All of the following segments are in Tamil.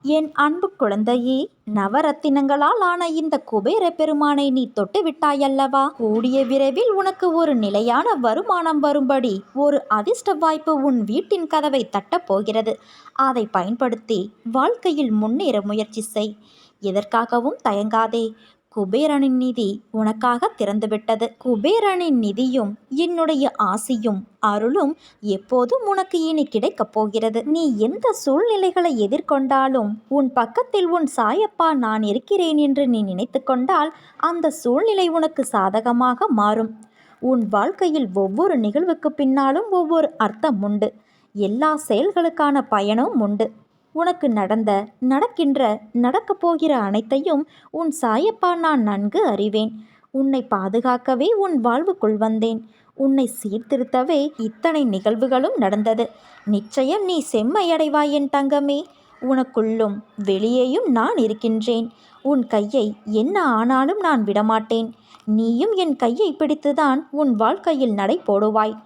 என் அன்பு குழந்தையே, நவரத்தினங்களால் ஆன இந்த குபேர பெருமானை நீ தொட்டு விட்டாயல்லவா? கூடிய விரைவில் உனக்கு ஒரு நிலையான வருமானம் வரும்படி ஒரு அதிர்ஷ்ட வாய்ப்பு உன் வீட்டின் கதவை தட்டப் போகிறது. அதை பயன்படுத்தி வாழ்க்கையில் முன்னேற முயற்சி செய். எதற்காகவும் தயங்காதே. குபேரனின் நிதி உனக்காக திறந்துவிட்டது. குபேரனின் நிதியும் என்னுடைய ஆசியும் அருளும் எப்போதும் உனக்கு இனி கிடைக்கப் போகிறது. நீ எந்த சூழ்நிலைகளை எதிர்கொண்டாலும் உன் பக்கத்தில் உன் சாயப்பா நான் இருக்கிறேன் என்று நீ நினைத்து கொண்டால் அந்த சூழ்நிலை உனக்கு சாதகமாக மாறும். உன் வாழ்க்கையில் ஒவ்வொரு நிகழ்வுக்கு பின்னாலும் ஒவ்வொரு அர்த்தம் உண்டு. எல்லா செயல்களுக்கான பயனும் உண்டு. உனக்கு நடக்கின்ற நடக்கப் போகிற அனைத்தையும் உன் சாயப்பா நான் நன்கு அறிவேன். உன்னை பாதுகாக்கவே உன் வாழ்வுக்குள் வந்தேன். உன்னை சீர்திருத்தவே இத்தனை நிகழ்வுகளும் நடந்தது. நிச்சயம் நீ செம்மையடைவாய் என் தங்கமே. உனக்குள்ளும் வெளியேயும் நான் இருக்கின்றேன். உன் கையை என்ன ஆனாலும் நான் விடமாட்டேன். நீயும் என் கையை பிடித்துதான் உன் வாழ்க்கையில் நடை போடுவாய்.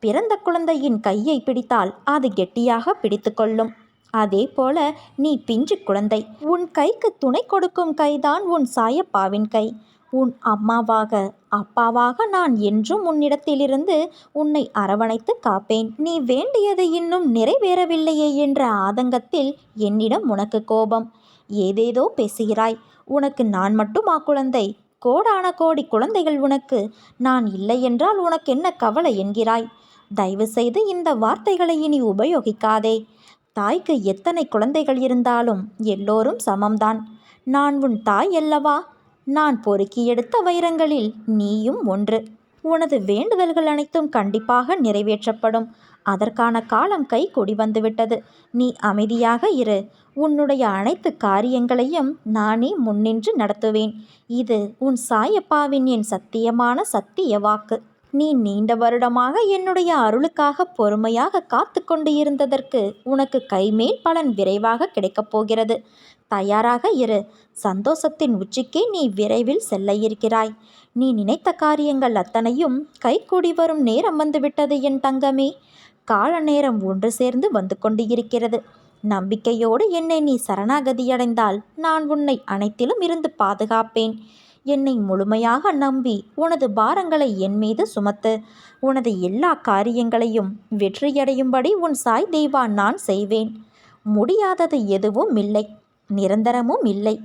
பிறந்த குழந்தையின் கையை பிடித்தால் அது கெட்டியாக பிடித்து கொள்ளும். அதே போல நீ பிஞ்சு குழந்தை. உன் கைக்கு துணை கொடுக்கும் கைதான் உன் சாயப்பாவின் கை. உன் அம்மாவாக அப்பாவாக நான் என்றும் உன்னிடத்திலிருந்து உன்னை அரவணைத்து காப்பேன். நீ வேண்டியது இன்னும் நிறைவேறவில்லையே என்ற ஆதங்கத்தில் என்னிடம் உனக்கு கோபம். ஏதேதோ பேசுகிறாய். உனக்கு நான் மட்டுமா குழந்தை? கோடான கோடி குழந்தைகள் உனக்கு. நான் இல்லை என்றால் உனக்கு என்ன கவலை என்கிறாய்? தயவு செய்து இந்த வார்த்தைகளை இனி உபயோகிக்காதே. தாய்க்கு எத்தனை குழந்தைகள் இருந்தாலும் எல்லோரும் சமம்தான். நான் உன் தாய் அல்லவா? நான் பொறுக்கி எடுத்த வைரங்களில் நீயும் ஒன்று. உனது வேண்டுதல்கள் அனைத்தும் கண்டிப்பாக நிறைவேற்றப்படும். அதற்கான காலம் கை கூடி வந்துவிட்டது. நீ அமைதியாக இரு. உன்னுடைய அனைத்து காரியங்களையும் நானே முன்னின்று நடத்துவேன். இது உன் சாயப்பாவின் என் சத்தியமான சத்திய வாக்கு. நீ நீண்ட வருடமாக என்னுடைய அருளுக்காக பொறுமையாக காத்து கொண்டு இருந்ததற்கு உனக்கு கைமேல் பலன் விரைவாக கிடைக்கப் போகிறது. தயாராக இரு. சந்தோஷத்தின் உச்சிக்கே நீ விரைவில் செல்ல இருக்கிறாய். நீ நினைத்த காரியங்கள் அத்தனையும் கைகூடி வரும் நேரம் வந்துவிட்டது என் தங்கமே. கால நேரம் ஒன்று சேர்ந்து வந்து கொண்டு இருக்கிறது. நம்பிக்கையோடு என்னை நீ சரணாகதியடைந்தால் நான் உன்னை அனைத்திலும் இருந்து பாதுகாப்பேன். என்னை முழுமையாக நம்பி உனது பாரங்களை என் மீது சுமத்து. உனது எல்லா காரியங்களையும் வெற்றியடையும்படி உன் சாய் தேவா நான் செய்வேன். முடியாதது எதுவும் இல்லை, நிரந்தரமும் இல்லை.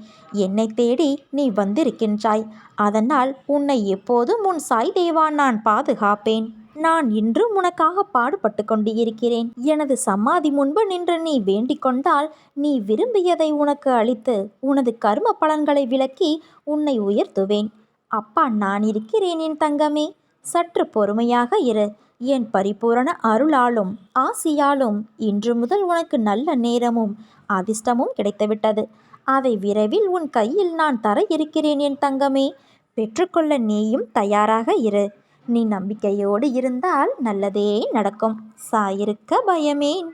என்னை தேடி நீ வந்திருக்கின்றாய். அதனால் உன்னை எப்போதும் உன் சாய் தேவா நான் பாதுகாப்பேன். நான் இன்றும் உனக்காக பாடுபட்டு கொண்டு இருக்கிறேன். எனது சமாதி முன்பு நின்று நீ வேண்டிக் கொண்டால் நீ விரும்பியதை உனக்கு அளித்து உனது கர்ம பலன்களை விலக்கி உன்னை உயர்த்துவேன். அப்பா நான் இருக்கிறேன் என் தங்கமே. சற்று பொறுமையாக இரு. என் பரிபூரண அருளாலும் ஆசியாலும் இன்று முதல் உனக்கு நல்ல நேரமும் அதிர்ஷ்டமும் கிடைத்துவிட்டது. அதை விரைவில் உன் கையில் நான் தர இருக்கிறேன் என் தங்கமே. பெற்றுக்கொள்ள நீயும் தயாராக இரு. நீ நம்பிக்கையோடு இருந்தால் நல்லதே நடக்கும். சாயிருக்க பயமேன்.